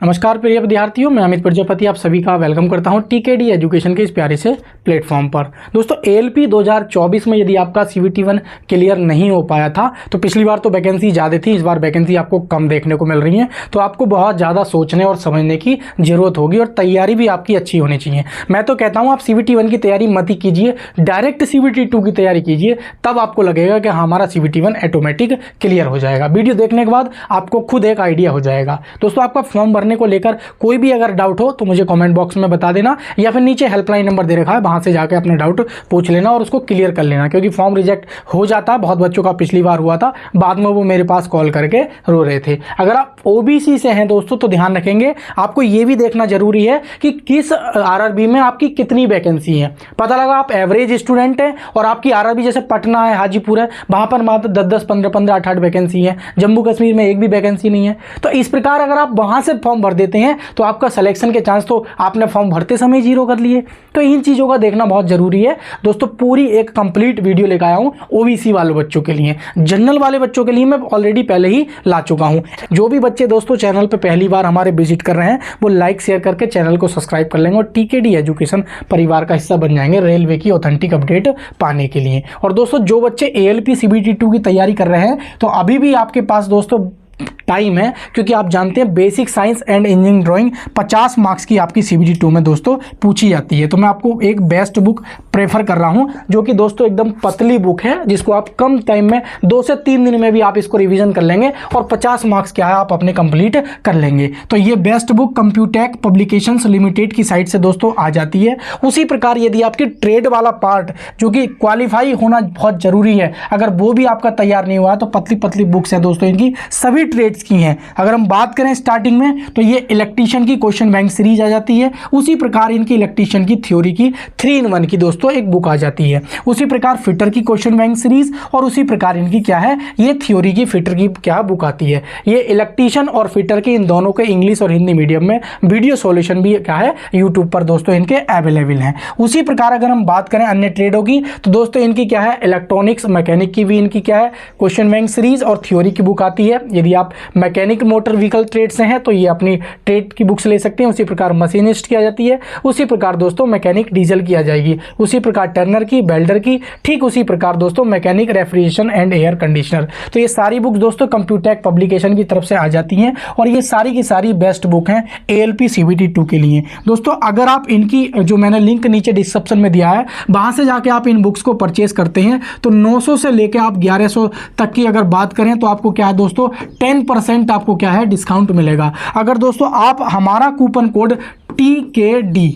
नमस्कार प्रिय विद्यार्थियों, मैं अमित प्रजापति आप सभी का वेलकम करता हूं टीकेडी एजुकेशन के इस प्यारे से प्लेटफॉर्म पर। दोस्तों एएलपी 2024 में यदि आपका CVT1 क्लियर नहीं हो पाया था तो पिछली बार तो वैकेंसी ज़्यादा थी, इस बार वैकेंसी आपको कम देखने को मिल रही है, तो आपको बहुत ज़्यादा सोचने और समझने की ज़रूरत होगी और तैयारी भी आपकी अच्छी होनी चाहिए। मैं तो कहता हूँ आप CVT1 की तैयारी मत ही कीजिए, डायरेक्ट CVT2 की तैयारी कीजिए, तब आपको लगेगा कि हमारा CVT1 ऑटोमेटिक क्लियर हो जाएगा। वीडियो देखने के बाद आपको खुद एक आइडिया हो जाएगा। दोस्तों आपका फॉर्म भरने को लेकर कोई भी अगर डाउट हो तो मुझे कमेंट बॉक्स में बता देना, या फिर नीचे हेल्पलाइन नंबर दे रखा है, वहां से जाकर अपने डाउट पूछ लेना और उसको क्लियर कर लेना, क्योंकि फॉर्म रिजेक्ट हो जाता है। बहुत बच्चों का पिछली बार हुआ था, बाद में वो मेरे पास कॉल करके रो रहे थे। अगर आप OBC से हैं दोस्तों तो ध्यान रखेंगे, आपको ये भी देखना जरूरी है कि किस RRB में आपकी कितनी वैकेंसी है। पता लगा आप एवरेज स्टूडेंट हैं और आपकी RRB जैसे पटना है, हाजीपुर है, वहां पर मात्र 10-10, 15-15, 8-8 वैकेंसी है, जम्मू कश्मीर में एक भी वैकेंसी नहीं है। तो इस प्रकार अगर आप वहां से फॉर्म भर देते हैं तो आपका सिलेक्शन के चांस तो आपने फॉर्म भरते समय जीरो कर लिए। तो इन चीज़ों का देखना बहुत ज़रूरी है दोस्तों। पूरी एक कंप्लीट वीडियो लेकर आया हूँ OBC वाले बच्चों के लिए। जनरल वाले बच्चों के लिए मैं ऑलरेडी पहले ही ला चुका हूँ। जो भी बच्चे दोस्तों चैनल पर पहली बार हमारे विजिट कर रहे हैं वो लाइक शेयर करके चैनल को सब्सक्राइब कर लेंगे और TKD एजुकेशन परिवार का हिस्सा बन जाएंगे रेलवे की ऑथेंटिक अपडेट पाने के लिए। और दोस्तों जो बच्चे ALP CBT2 की तैयारी कर रहे हैं तो अभी भी आपके पास दोस्तों टाइम है, क्योंकि आप जानते हैं basic science and engineering drawing 50 marks की आपकी CBT2 में दोस्तों पूछी जाती है। तो मैं आपको एक बेस्ट बुक प्रेफर कर रहा हूं, जो कि दोस्तों एकदम पतली बुक है, जिसको आप कम टाइम में 2 से 3 दिन में भी आप इसको रिवीजन कर लेंगे और 50 मार्क्स क्या है आप अपने कंप्लीट कर लेंगे। तो ये बेस्ट बुक कंप्यूटेक पब्लिकेशंस लिमिटेड की साइट से दोस्तों आ जाती है। उसी प्रकार यदि आपकी ट्रेड वाला पार्ट जो कि क्वालिफाई होना बहुत जरूरी है, अगर वो भी आपका तैयार नहीं हुआ तो पतली पतली बुक्स हैं दोस्तों, इनकी सभी ट्रेड्स की हैं। अगर हम बात करें स्टार्टिंग में तो ये इलेक्ट्रीशियन की क्वेश्चन बैंक सीरीज आ जाती है। उसी प्रकार इनकी इलेक्ट्रीशियन की थ्योरी की 3-in-1 की दोस्तों एक बुक आ जाती है। उसी प्रकार फिटर की क्वेश्चन बैंक सीरीज और उसी प्रकार इनकी क्या है ये थ्योरी की फिटर की क्या बुक आती है। ये इलेक्ट्रीशियन और फिटर के इन दोनों के इंग्लिश और हिंदी मीडियम में वीडियो सॉल्यूशन भी क्या है यूट्यूब पर दोस्तों इनके अवेलेबल हैं। उसी प्रकार अगर हम बात करें अन्य ट्रेडों की तो दोस्तों इनकी क्या है इलेक्ट्रॉनिक्स मैकेनिक की भी इनकी क्या है क्वेश्चन बैंक सीरीज और थ्योरी की बुक आती है। यदि आप मैकेनिक मोटर व्हीकल ट्रेड से हैं तो ये अपनी ट्रेड की बुक्स ले सकते हैं। उसी प्रकार मशीनिस्ट की आ जाती है, उसी प्रकार दोस्तों मैकेनिक डीजल की आ जाएगी, उसी प्रकार टर्नर की, बेल्डर की, ठीक उसी प्रकार दोस्तों mechanic refrigeration and air conditioner. तो ये सारी बुक्स दोस्तों कंप्यूटेक पब्लिकेशन की तरफ से आ जाती हैं और ये सारी की सारी बेस्ट बुक हैं ALP CBT2 के लिए। दोस्तों अगर आप इनकी जो मैंने लिंक नीचे डिस्क्रिप्शन में दिया है वहां से जाके आप इन बुक्स को परचेज करते हैं तो 900 से लेकर आप 1100 तक की अगर बात करें तो आपको क्या है दोस्तों 10% आपको क्या है डिस्काउंट मिलेगा। अगर दोस्तों आप हमारा कूपन कोड TKD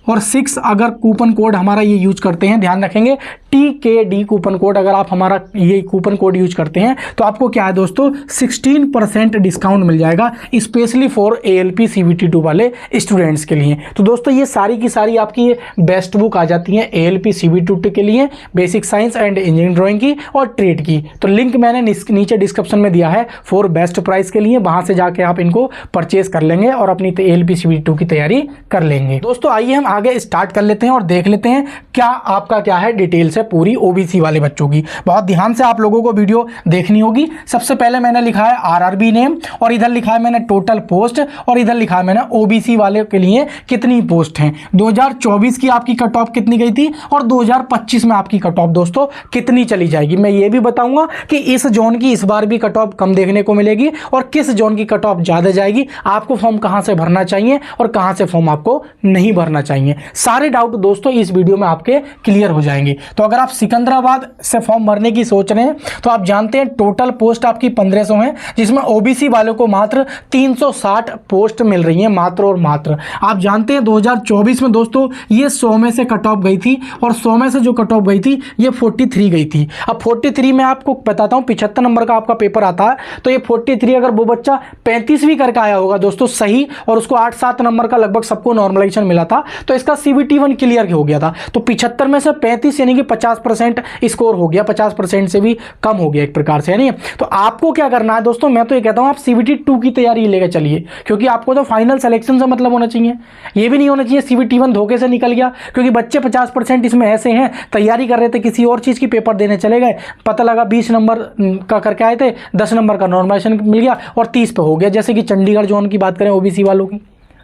और 6 अगर कूपन कोड हमारा ये यूज करते हैं, ध्यान रखेंगे TKD कूपन कोड अगर आप हमारा ये कूपन कोड यूज करते हैं तो आपको क्या है दोस्तों 16% डिस्काउंट मिल जाएगा, स्पेशली फॉर ALP CBT2 वाले स्टूडेंट्स के लिए। तो दोस्तों ये सारी की सारी आपकी ये बेस्ट बुक आ जाती है ALP CBT2 के लिए, basic science and engineering drawing की और ट्रेड की। तो लिंक मैंने नीचे डिस्क्रिप्शन में दिया है फॉर बेस्ट प्राइस के लिए, वहां से जाके आप इनको परचेज कर लेंगे और अपनी ALP CBT2 की तैयारी कर लेंगे। दोस्तों आइए हम आगे स्टार्ट कर लेते हैं और देख लेते हैं क्या आपका क्या है डिटेल से पूरी OBC वाले बच्चों की। बहुत ध्यान से आप लोगों को वीडियो देखनी होगी। सबसे पहले मैंने लिखा है RRB नेम और इधर लिखा है मैंने टोटल पोस्ट और इधर लिखा है मैंने OBC वाले के लिए कितनी पोस्ट हैं। 2024 की आपकी कट ऑफ कितनी गई थी और 2025 में आपकी कट ऑफ दोस्तों कितनी चली जाएगी। मैं ये भी बताऊंगा कि इस जोन की इस बार भी कट ऑफ कम देखने को मिलेगी और किस जोन की कट ऑफ ज्यादा जाएगी, आपको फॉर्म कहां से भरना चाहिए और कहां से फॉर्म आपको नहीं भरना चाहिए। सारे डाउट दोस्तों इस वीडियो में आपके क्लियर हो जाएंगे। तो अगर आप सिकंदराबाद से फॉर्म भरने की सोच रहे हैं तो आप जानते हैं टोटल पोस्ट आपकी 1500 है, जिसमें OBC वालों को मात्र 360 पोस्ट मिल रही है मात्र और मात्र। आप जानते हैं 2024 में दोस्तों ये 100 में से कट ऑफ गई थी और 100 में से जो कट ऑफ गई थी ये 43 गई थी। अब 43 में आपको बताता हूं 75 नंबर का आपका पेपर आता है तो ये 43 अगर वो बच्चा 35 भी करके आया होगा दोस्तों सही और उसको 8-7 नंबर का लगभग सबको नॉर्मलाइजेशन मिला था तो इसका CBT1 क्लियर हो गया था। तो 75 में से 35 यानी कि 50% स्कोर हो गया, 50% से भी कम हो गया एक प्रकार से, है नहीं। तो आपको क्या करना है दोस्तों, मैं तो ये कहता हूँ आप CBT 2 की तैयारी लेकर चलिए, क्योंकि आपको तो फाइनल सिलेक्शन से मतलब होना चाहिए। ये भी नहीं होना चाहिए CBT 1 धोखे से निकल गया, क्योंकि बच्चे 50% इसमें ऐसे हैं, तैयारी कर रहे थे, किसी और चीज़ की पेपर देने चले गए, पता लगा 20 नंबर का करके आए थे, 10 नंबर का नॉर्मलाइजेशन मिल गया और 30 पे हो गया। जैसे कि चंडीगढ़ जोन की बात करें OBC वालों की,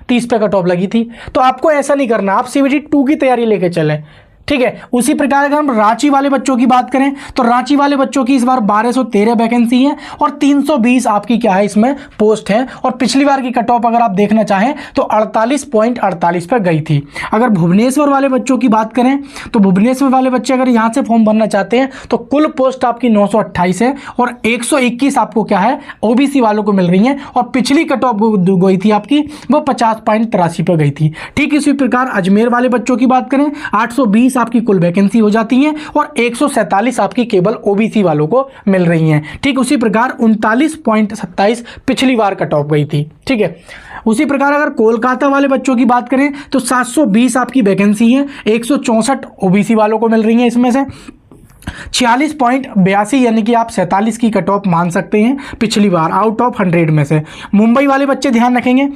30 पे कट ऑफ लगी थी। तो आपको ऐसा नहीं करना, आप CBT 2 की तैयारी लेके चलें, ठीक है। उसी प्रकार अगर हम रांची वाले बच्चों की बात करें तो रांची वाले बच्चों की इस बार 1213 वैकेंसी है और 320 आपकी क्या है इसमें पोस्ट है। और पिछली बार की कट ऑफ अगर आप देखना चाहें तो 48.48 पर गई थी। अगर भुवनेश्वर वाले बच्चों की बात करें तो भुवनेश्वर वाले बच्चे अगर यहाँ से फॉर्म भरना चाहते हैं तो कुल पोस्ट आपकी 928 है और 121 आपको क्या है OBC वालों को मिल रही है। और पिछली कट ऑफ गई थी आपकी वो 50.83 पर गई थी। ठीक इसी प्रकार अजमेर वाले बच्चों की बात करें 820 आपकी कुल वैकेंसी हो जाती है और 147 आपकी केवल OBC वालों को मिल रही हैं। ठीक उसी प्रकार 39.27 पिछली बार कट ऑफ गई थी, ठीक है। उसी प्रकार अगर कोलकाता वाले बच्चों की बात करें तो 720 आपकी वैकेंसी है, 164 OBC वालों को मिल रही है, इसमें से 46.82 यानी कि आप 47 की कट ऑफ मान सकते हैं पिछली बार आउट ऑफ 100 में से। मुंबई वाले बच्चे ध्यान रखेंगे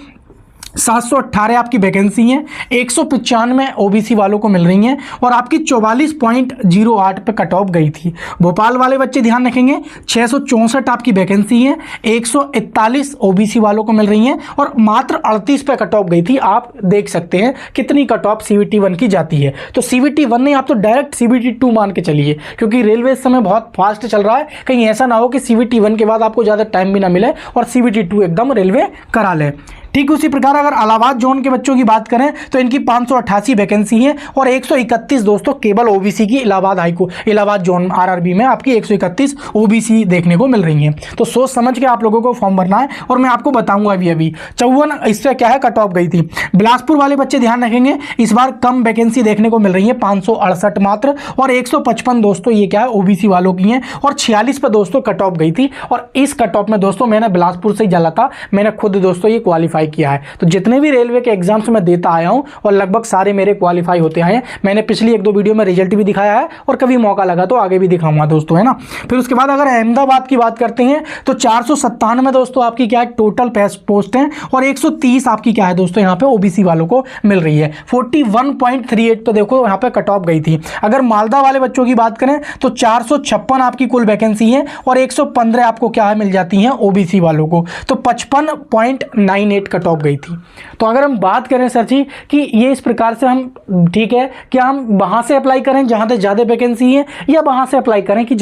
718 आपकी वैकेंसी है, 195 OBC वालों को मिल रही हैं और आपकी 44.08 पे कट ऑफ गई थी। भोपाल वाले बच्चे ध्यान रखेंगे 664 आपकी वैकेंसी है, 141 OBC वालों को मिल रही हैं और मात्र 38 पे कट ऑफ गई थी। आप देख सकते हैं कितनी कट ऑफ CBT 1 की जाती है। तो CBT 1 नहीं, आप तो डायरेक्ट CBT 2 मान के चलिए, क्योंकि रेलवे इस समय बहुत फास्ट चल रहा है। कहीं ऐसा ना हो कि CBT 1 के बाद आपको ज़्यादा टाइम भी ना मिले और CBT 2 एकदम रेलवे करा ले। ठीक उसी प्रकार अगर इलाहाबाद जोन के बच्चों की बात करें तो इनकी 588 वैकेंसी है और 131 दोस्तों केवल OBC की इलाहाबाद जोन RRB में आपकी 131 OBC देखने को मिल रही हैं। तो सोच समझ के आप लोगों को फॉर्म भरना है और मैं आपको बताऊंगा अभी 54 इससे क्या है कट ऑफ गई थी। बिलासपुर वाले बच्चे ध्यान रखेंगे इस बार कम वैकेंसी देखने को मिल रही है, 568 मात्र और 155 दोस्तों ये क्या है OBC वालों की हैं और 46 पर दोस्तों कट ऑफ गई थी। और इस कट ऑफ में दोस्तों मैंने बिलासपुर से ही डाला था, मैंने खुद दोस्तों ये क्वालिफाई किया है। तो जितने भी रेलवे के एग्जाम्स में देता आया हूं और लगभग सारे मेरे क्वालिफाई होते आए हैं। मैंने पिछली 1-2 वीडियो में रिजल्ट भी दिखाया है और कभी मौका लगा तो आगे भी दिखाऊंगा दोस्तों, है ना। फिर उसके बाद अगर अहमदाबाद की बात करते हैं तो 497 दोस्तों आपकी क्या है टोटल पोस्ट है और 130 आपकी क्या है दोस्तों यहाँ पे OBC वालों को मिल रही है। 41.38 पे देखो यहाँ पे कट ऑफ गई थी। अगर मालदा वाले बच्चों की बात करें तो 456 आपकी कुल वैकेंसी है और 115 आपको क्या है मिल जाती है OBC वालों को, तो 55.98 कट ऑफ गई थी। तो अगर हम बात करें सर जी कि ये इस प्रकार से हम ठीक है, क्या हम वहां से अप्लाई करें जहां पे ज्यादा वैकेंसी है या वहां से अप्लाई करें कि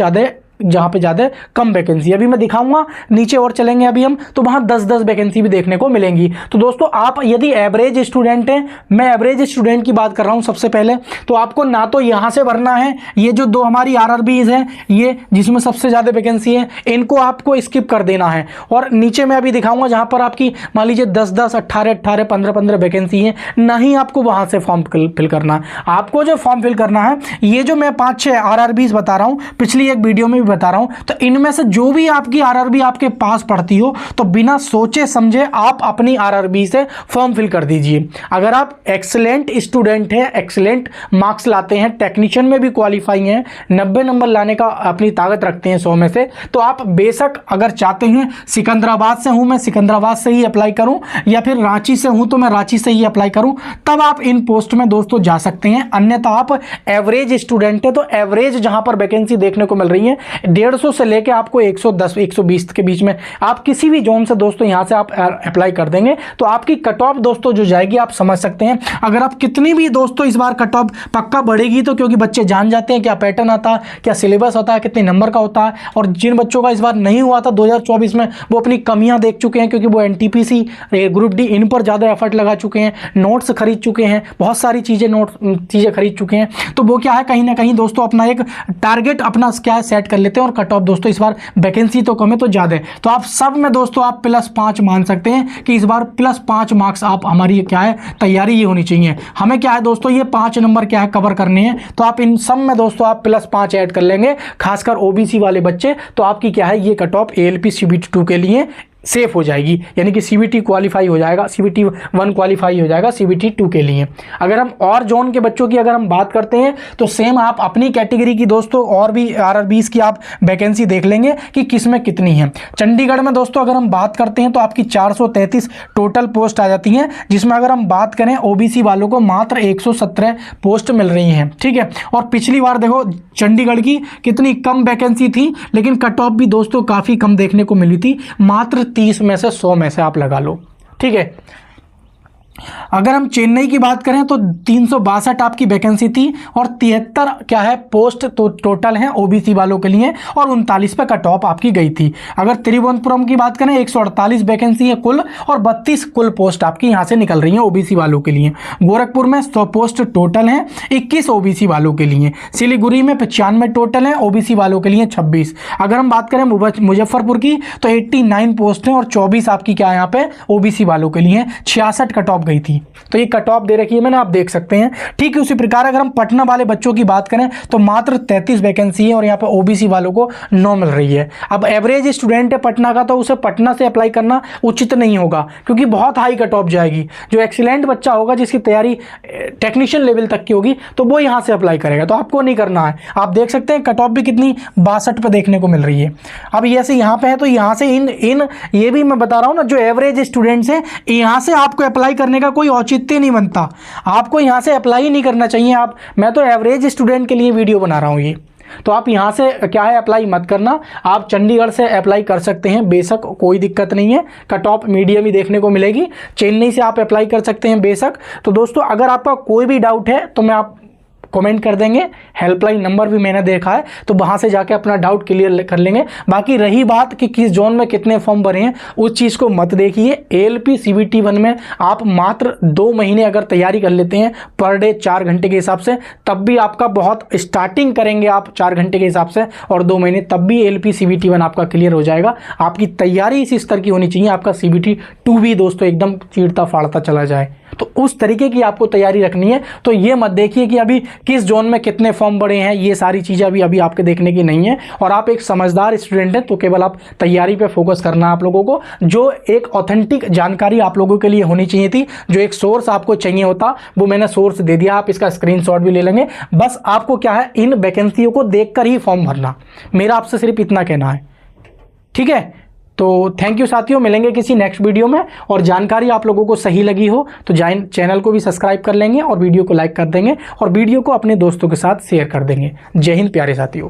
जहां पे ज़्यादा कम वैकेंसी। अभी मैं दिखाऊंगा नीचे और चलेंगे अभी हम तो वहां 10-10 वैकेंसी भी देखने को मिलेंगी। तो दोस्तों आप यदि एवरेज स्टूडेंट हैं, मैं एवरेज स्टूडेंट की बात कर रहा हूं सबसे पहले, तो आपको ना तो यहां से भरना है, ये जो 2 हमारी RRBs हैं ये जिसमें सबसे ज़्यादा वैकेंसी है इनको आपको स्किप कर देना है। और नीचे मैं अभी दिखाऊंगा जहां पर आपकी मान लीजिए 10-10, 18-18, 15-15 वैकेंसी है, नहीं आपको वहां से फॉर्म फिल करना है। आपको जो फॉर्म फिल करना है ये जो मैं 5-6 RRBs बता रहा हूँ पिछली एक वीडियो में बता रहा हूं, तो इनमें से जो भी आपकी RRB आपके पास पड़ती हो तो बिना सोचे समझे आप अपनी RRB से फॉर्म फिल कर दीजिए। अगर आप एक्सीलेंट स्टूडेंट हैं, एक्सीलेंट मार्क्स लाते हैं, टेक्नीशियन में भी क्वालिफाई हैं, 90 नंबर लाने का अपनी ताकत रखते हैं 100 में से, तो आप बेशक अगर चाहते हैं सिकंदराबाद से हूं मैं सिकंदराबाद से ही अप्लाई करूं या फिर रांची से हूं तो मैं रांची से ही अप्लाई करूं, तब आप इन पोस्ट में दोस्तों जा सकते हैं। अन्यथा आप एवरेज स्टूडेंट है तो एवरेज जहां पर वैकेंसी देखने को मिल रही है 150 से लेके आपको 110-120 के बीच में आप किसी भी जोन से दोस्तों यहां से आप अप्लाई कर देंगे तो आपकी कट ऑफ दोस्तों जो जाएगी आप समझ सकते हैं। अगर आप कितनी भी दोस्तों इस बार कट ऑफ पक्का बढ़ेगी तो क्योंकि बच्चे जान जाते हैं क्या पैटर्न आता है, क्या सिलेबस होता है, कितने नंबर का होता है। और जिन बच्चों का इस बार नहीं हुआ था 2024 में वो अपनी कमियां देख चुके हैं क्योंकि वो NTPC ग्रुप डी इन पर ज़्यादा एफर्ट लगा चुके हैं, नोट्स खरीद चुके हैं, बहुत सारी चीज़ें खरीद चुके हैं। तो वो क्या है कहीं ना कहीं दोस्तों अपना एक टारगेट अपना क्या है सेट कर लेते हैं और कट ऑफ दोस्तों इस बार वैकेंसी तो कम है तो ज़्यादा है। तो आप सब में दोस्तों आप +5 मान सकते हैं कि इस बार +5 मार्क्स आप हमारी क्या है तैयारी ये होनी चाहिए। हमें क्या है दोस्तों ये 5 नंबर क्या है कवर करने हैं, तो आप इन सब में दोस्तों आप +5 ऐड कर लेंगे, खासकर OBC वाले बच्चे, तो आपकी क्या है ये कट ऑफ ALP CBT 2 के लिए सेफ हो जाएगी, यानी कि CBT क्वालिफाई हो जाएगा, CBT 1 क्वालिफाई हो जाएगा CBT 2 के लिए। अगर हम और जोन के बच्चों की अगर हम बात करते हैं तो सेम आप अपनी कैटेगरी की दोस्तों और भी RRBs की आप वैकेंसी देख लेंगे कि किस में कितनी है। चंडीगढ़ में दोस्तों अगर हम बात करते हैं तो आपकी 433 टोटल पोस्ट आ जाती हैं, जिसमें अगर हम बात करें OBC वालों को मात्र 117 पोस्ट मिल रही हैं, ठीक है। और पिछली बार देखो चंडीगढ़ की कितनी कम वैकेंसी थी, लेकिन कट ऑफ भी दोस्तों काफ़ी कम देखने को मिली थी, मात्र 30 में से 100 में से आप लगा लो, ठीक है। अगर हम चेन्नई की बात करें तो 362 आपकी वैकेंसी थी और 73 क्या है पोस्ट तो टोटल हैं OBC वालों के लिए, और 39 पे कट ऑफ आपकी गई थी। अगर त्रिवेंद्रपुरम की बात करें 148 वैकेंसी है कुल, और 32 कुल पोस्ट आपकी यहां से निकल रही हैं OBC वालों के लिए। गोरखपुर में 100 पोस्ट टोटल हैं, 21 OBC वालों के लिए। सिलीगुड़ी में 95 टोटल हैं, OBC वालों के लिए 26। अगर हम बात करें मुजफ्फरपुर की तो 89 पोस्ट हैं और 24 आपकी क्या है यहाँ पे OBC वालों के लिए, 66 कट ऑफ गई थी। तो ये कट ऑफ दे रखी है मैंने, आप देख सकते हैं, ठीक है। उसी प्रकार अगर हम पटना वाले बच्चों की बात करें तो मात्र 33 वैकेंसी है और यहाँ पे OBC वालों को 9 मिल रही है। अब एवरेज स्टूडेंट है पटना का तो उसे पटना से अप्लाई करना उचित नहीं होगा, क्योंकि बहुत हाई कट ऑफ जाएगी। जो एक्सीलेंट बच्चा होगा जिसकी तैयारी टेक्नीशियन लेवल तक की होगी तो वो यहाँ से अप्लाई करेगा, तो आपको नहीं करना है। आप देख सकते हैं कट ऑफ भी कितनी 62 पे देखने को मिल रही है। अब जैसे यहाँ पे है तो यहाँ से इन ये भी मैं बता रहा हूँ ना, जो एवरेज स्टूडेंट्स हैं यहाँ से आपको अप्लाई करने का कोई औचित्य नहीं बनता, आपको यहाँ से अप्लाई नहीं करना चाहिए। मैं तो एवरेज स्टूडेंट के लिए वीडियो बना रहा हूँ ये, तो आप यहाँ से क्या है अप्लाई मत करना। आप चंडीगढ़ से अप्लाई कर सकते हैं बेशक, कोई दिक्कत नहीं है, कट ऑफ मीडियम ही देखने को मिलेगी। चेन्नई से आप अप्लाई कर सकते हैं बेशक। तो दोस्तों अगर आपका कोई भी डाउट है तो मैं आप कमेंट कर देंगे, हेल्पलाइन नंबर भी मैंने देखा है, तो वहाँ से जाके अपना डाउट क्लियर कर लेंगे। बाकी रही बात कि किस जोन में कितने फॉर्म भरे हैं, उस चीज़ को मत देखिए। ALP CBT 1 में आप मात्र 2 महीने अगर तैयारी कर लेते हैं पर डे 4 घंटे के हिसाब से, तब भी आपका बहुत स्टार्टिंग करेंगे आप 4 घंटे के हिसाब से और 2 महीने, तब भी ALP CBT 1 आपका क्लियर हो जाएगा। आपकी तैयारी इसी स्तर की होनी चाहिए, आपका CBT 2 भी दोस्तों एकदम चीरता फाड़ता चला जाए, तो उस तरीके की आपको तैयारी रखनी है। तो ये मत देखिए कि अभी किस जोन में कितने फॉर्म बढ़े हैं, ये सारी चीज़ें अभी आपके देखने की नहीं है। और आप एक समझदार स्टूडेंट हैं तो केवल आप तैयारी पे फोकस करना है आप लोगों को। जो एक ऑथेंटिक जानकारी आप लोगों के लिए होनी चाहिए थी, जो एक सोर्स आपको चाहिए होता, वो मैंने सोर्स दे दिया। आप इसका स्क्रीनशॉट भी ले लेंगे। बस आपको क्या है, इन वैकेंसियों को देखकर ही फॉर्म भरना, मेरा आपसे सिर्फ इतना कहना है, ठीक है। तो थैंक यू साथियों, मिलेंगे किसी नेक्स्ट वीडियो में। और जानकारी आप लोगों को सही लगी हो तो चैनल को भी सब्सक्राइब कर लेंगे और वीडियो को लाइक कर देंगे और वीडियो को अपने दोस्तों के साथ शेयर कर देंगे। जय हिंद प्यारे साथियों।